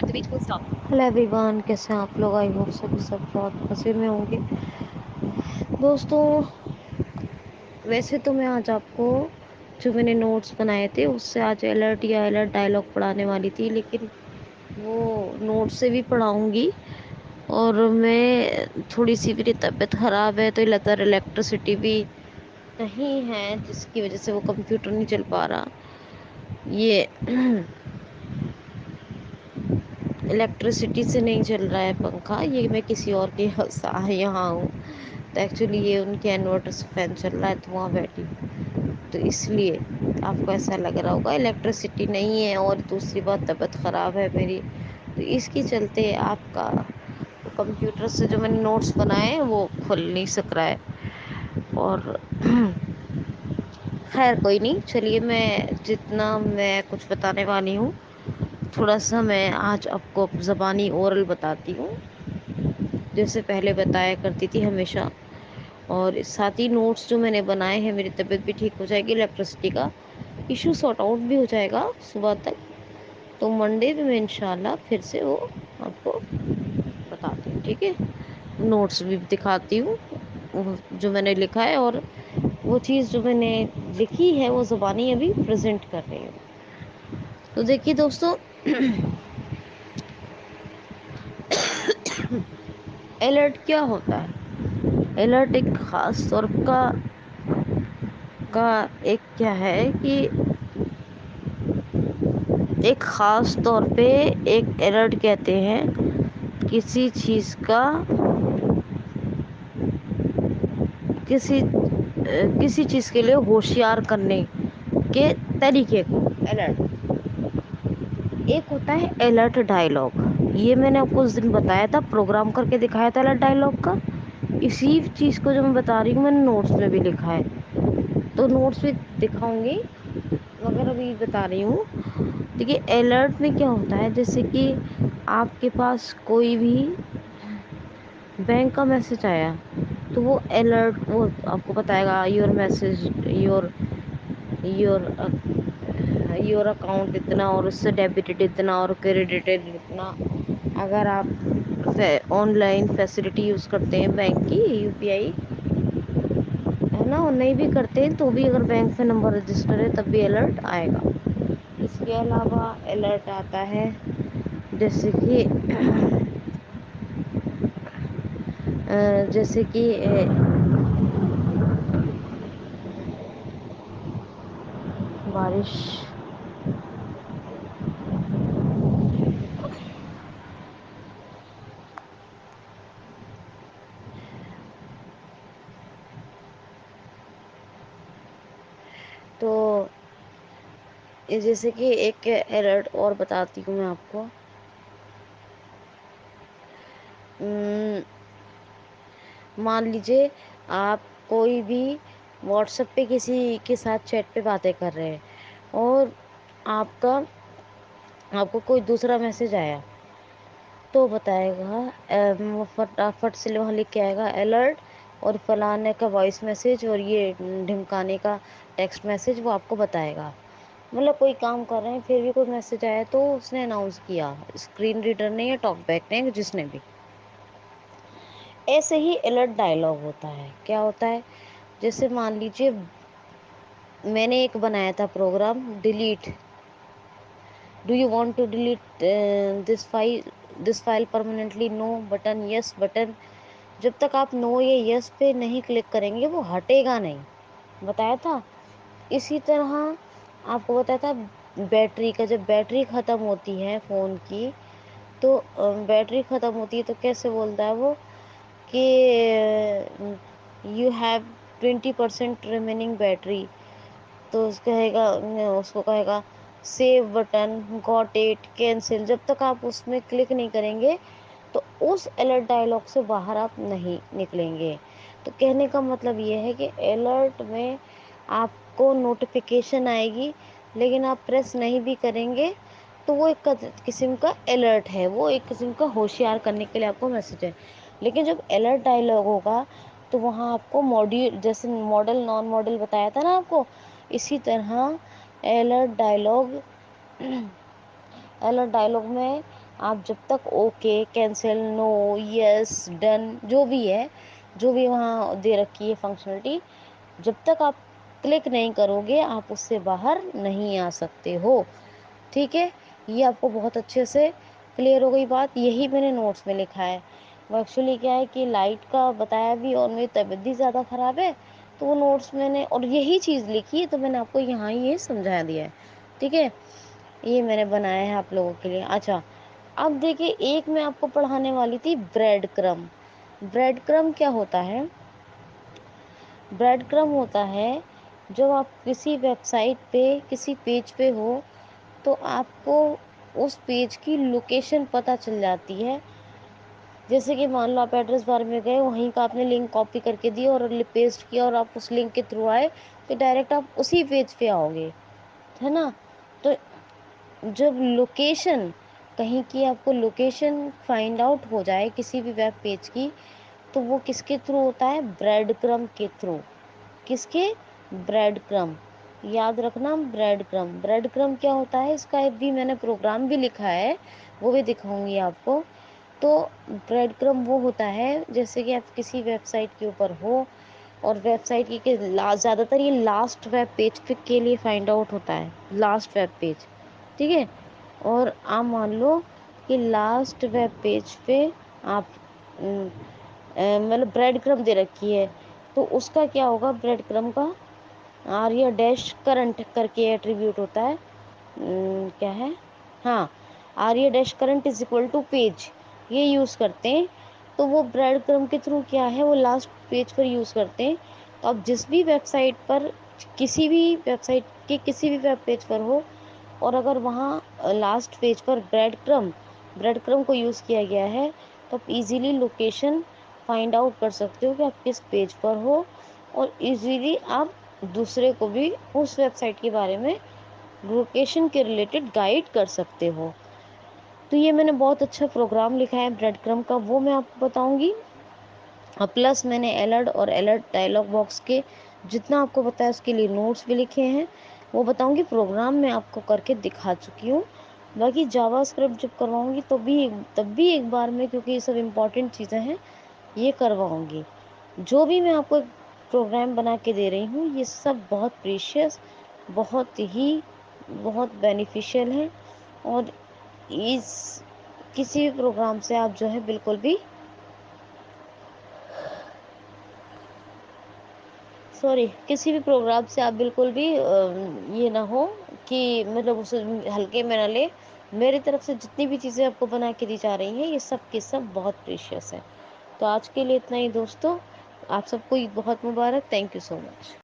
Hello everyone, کیسے ہیں آپ لوگ؟ آئی ہوپ سبھی سب بہت مزے میں ہوں گے دوستوں۔ ویسے تو میں آج آپ کو جو میں نے نوٹس بنائے تھے اس سے آج الرٹ یا الرٹ ڈائلاگ پڑھانے والی تھی، لیکن وہ نوٹ سے بھی پڑھاؤں گی۔ اور میں تھوڑی سی میری طبیعت خراب ہے، تو لگاتار الیکٹریسٹی بھی نہیں ہے، جس کی وجہ سے وہ کمپیوٹر نہیں چل پا رہا۔ یہ الیکٹریسٹی سے نہیں چل رہا ہے پنکھا، یہ میں کسی اور کے یہاں ہوں، تو ایکچولی یہ ان کے انورٹر سے فین چل رہا ہے، تو وہاں بیٹھی ہوں، تو اس لیے آپ کو ایسا لگ رہا ہوگا۔ الیکٹریسٹی نہیں ہے، اور دوسری بات طبیعت خراب ہے میری، تو اس کی چلتے آپ کا کمپیوٹر سے جو میں نے نوٹس بنائے ہیں وہ کھل نہیں سک رہا ہے۔ اور خیر کوئی نہیں، چلیے میں جتنا میں کچھ بتانے والی ہوں تھوڑا سا میں آج آپ کو زبانی اورل بتاتی ہوں، جیسے پہلے بتایا کرتی تھی ہمیشہ۔ اور ساتھ ہی نوٹس جو میں نے بنائے ہیں، میری طبیعت بھی ٹھیک ہو جائے گی، الیکٹریسٹی کا ایشو سارٹ آؤٹ بھی ہو جائے گا صبح تک، تو منڈے میں انشاءاللہ پھر سے وہ آپ کو بتاتی ہوں، ٹھیک ہے؟ نوٹس بھی دکھاتی ہوں جو میں نے لکھا ہے، اور وہ چیز جو میں نے لکھی ہے وہ زبانی ابھی پریزنٹ کر رہی ہوں۔ تو دیکھیے دوستوں، الرٹ کیا ہوتا ہے؟ الرٹ ایک خاص طور کا ایک کیا ہے کہ ایک خاص طور پہ ایک الرٹ کہتے ہیں کسی چیز کا، کسی چیز کے لیے ہوشیار کرنے کے طریقے کو الرٹ۔ ایک ہوتا ہے الرٹ ڈائلاگ، یہ میں نے آپ کو اس دن بتایا تھا، پروگرام کر کے دکھایا تھا الرٹ ڈائلاگ کا۔ اسی چیز کو جو میں بتا رہی ہوں میں نے نوٹس میں بھی لکھا ہے، تو نوٹس بھی دکھاؤں گی، مگر ابھی بتا رہی ہوں۔ دیکھیے الرٹ میں کیا ہوتا ہے، جیسے کہ آپ کے پاس کوئی بھی بینک کا میسج آیا، تو وہ الرٹ وہ آپ کو بتائے گا یور میسج یور اکاؤنٹ اتنا، اور اس سے ڈیبٹڈ اتنا اور کریڈٹڈ اتنا۔ اگر آپ آن لائن فیسلٹی یوز کرتے ہیں بینک کی، یو پی آئی ہے نا، اور نہیں بھی کرتے ہیں تو بھی اگر بینک سے نمبر رجسٹر ہے تب بھی الرٹ آئے گا۔ اس کے علاوہ الرٹ آتا ہے جیسے کہ بارش، تو جیسے کہ ایک الرٹ اور بتاتی ہوں میں آپ کو۔ مان لیجیے آپ کوئی بھی واٹس ایپ پہ کسی کے ساتھ چیٹ پہ باتیں کر رہے ہیں، اور آپ کو کوئی دوسرا میسج آیا، تو بتائے گا فٹافٹ سے وہاں لکھ کے آئے گا الرٹ، اور فلانے کا وائس میسج اور یہ ڈھمکانے کا ٹیکسٹ میسج وہ آپ کو بتائے گا۔ مطلب کوئی کام کر رہے ہیں پھر بھی کوئی میسج آیا تو اس نے اناؤنس کیا، اسکرین ریڈر نے یا ٹاک بیک نے، جس نے بھی۔ ایسے ہی الرٹ ڈائلاگ ہوتا ہے، کیا ہوتا ہے؟ جیسے مان لیجیے میں نے ایک بنایا تھا program, delete, do you want to delete this file permanently, no button, yes button. جب تک آپ نو یا یس پہ نہیں کلک کریں گے وہ ہٹے گا نہیں، بتایا تھا۔ اسی طرح آپ کو بتایا تھا بیٹری کا، جب بیٹری ختم ہوتی ہے فون کی، تو بیٹری ختم ہوتی ہے تو کیسے بولتا ہے وہ کہ یو ہیو 20% ریمیننگ بیٹری، تو اس کو کہے گا save button, got it, cancel. جب تک آپ اس میں کلک نہیں کریں گے تو اس الرٹ ڈائلاگ سے باہر آپ نہیں نکلیں گے۔ تو کہنے کا مطلب یہ ہے کہ الرٹ میں آپ کو نوٹیفیکیشن آئے گی، لیکن آپ پریس نہیں بھی کریں گے تو وہ ایک قسم کا الرٹ ہے، وہ ایک قسم کا ہوشیار کرنے کے لیے آپ کو میسج ہے۔ لیکن جب الرٹ ڈائلاگ ہوگا تو وہاں آپ کو جیسے ماڈل نان ماڈل بتایا تھا نا آپ کو، اسی طرح الرٹ ڈائلاگ میں آپ جب تک اوکے، کینسل، نو، یس، ڈن جو بھی ہے، جو بھی وہاں دے رکھی ہے فنکشنلٹی، جب تک آپ کلک نہیں کرو گے آپ اس سے باہر نہیں آ سکتے ہو. ٹھیک ہے، یہ آپ کو بہت اچھے سے کلیئر ہو گئی بات. یہی میں نے نوٹس میں لکھا ہے. وہ ایکچولی کیا ہے کہ لائٹ کا بتایا بھی اور میری طبیعت بھی زیادہ خراب ہے، تو وہ نوٹس میں نے اور یہی چیز لکھی ہے تو میں نے آپ کو یہاں یہ سمجھا دیا ہے. ٹھیک ہے، یہ میں نے بنایا ہے آپ لوگوں کے لیے. اچھا، اب دیکھیے ایک میں آپ کو پڑھانے والی تھی بریڈ کرم. بریڈ کرم کیا ہوتا ہے؟ بریڈ کرم ہوتا ہے جب آپ کسی ویب سائٹ پہ کسی پیج پہ ہو تو آپ کو اس پیج کی لوکیشن پتہ چل جاتی ہے. جیسے کہ مان لو آپ ایڈریس بار میں گئے، وہیں کا آپ نے لنک کاپی کر کے دی اور پیسٹ کیا اور آپ اس لنک کے تھرو آئے تو ڈائریکٹ آپ اسی پیج پہ آؤ گے، ہے نا. تو جب لوکیشن کہیں کی آپ کو لوکیشن فائنڈ آؤٹ ہو جائے کسی بھی ویب پیج کی، تو وہ کس کے تھرو ہوتا ہے؟ بریڈ کرم کے تھرو. کس کے؟ بریڈ کرم. یاد رکھنا بریڈ کرم. بریڈ کرم کیا ہوتا ہے؟ اس کا بھی میں نے پروگرام بھی لکھا ہے، وہ بھی دکھاؤں گی آپ کو. تو بریڈ کرم وہ ہوتا ہے جیسے کہ آپ کسی ویب سائٹ کے اوپر ہو اور ویب سائٹ کی زیادہ تر یہ لاسٹ ویب پیج کے لیے فائنڈ آؤٹ ہوتا ہے، لاسٹ ویب پیج. ٹھیک ہے، اور آپ مان لو کہ لاسٹ ویب پیج پہ آپ مطلب بریڈ کرم دے رکھی ہے، تو اس کا کیا ہوگا؟ بریڈ کرم کا آریہ ڈیش کرنٹ کر کے ایٹریبیوٹ ہوتا ہے. کیا ہے؟ ہاں، aria dash current is equal to page, یہ یوز کرتے ہیں. تو وہ بریڈ کرم کے تھرو کیا ہے؟ وہ لاسٹ پیج پر یوز کرتے ہیں. تو اب جس بھی ویب سائٹ پر کسی بھی ویب سائٹ کے کسی بھی ویب پیج پر ہو اور اگر وہاں لاسٹ پیج پر بریڈ کرم کو یوز کیا گیا ہے تو آپ ایزیلی لوکیشن فائنڈ آؤٹ کر سکتے ہو کہ آپ کس پیج پر ہو، اور ایزیلی آپ دوسرے کو بھی اس ویب سائٹ کے بارے میں لوکیشن کے ریلیٹڈ گائیڈ کر سکتے ہو. تو یہ میں نے بہت اچھا پروگرام لکھا ہے بریڈ کرم کا، وہ میں آپ کو بتاؤں گی. اور پلس میں نے الرٹ اور الرٹ ڈائلاگ باکس کے جتنا آپ کو بتایا اس کے لیے نوٹس بھی لکھے ہیں، وہ بتاؤں گی. پروگرام میں آپ کو کر کے دکھا چکی ہوں. باقی جاوا اسکرپٹ جب کرواؤں گی تب بھی ایک بار میں، کیونکہ یہ سب امپورٹنٹ چیزیں ہیں، یہ کرواؤں گی. جو بھی میں آپ کو پروگرام بنا کے دے رہی ہوں یہ سب بہت پریشیس، بہت بینیفیشیل ہیں. اور اس کسی بھی پروگرام سے آپ جو ہے بالکل بھی کسی بھی پروگرام سے آپ بالکل بھی یہ نہ ہو کہ مطلب اسے ہلکے میں نہ لے. میری طرف سے جتنی بھی چیزیں آپ کو بنا کے دی جا رہی ہیں یہ سب کے سب بہت پریشیس ہیں. تو آج کے لیے اتنا ہی دوستو، آپ سب کو عید بہت مبارک. Thank you so much.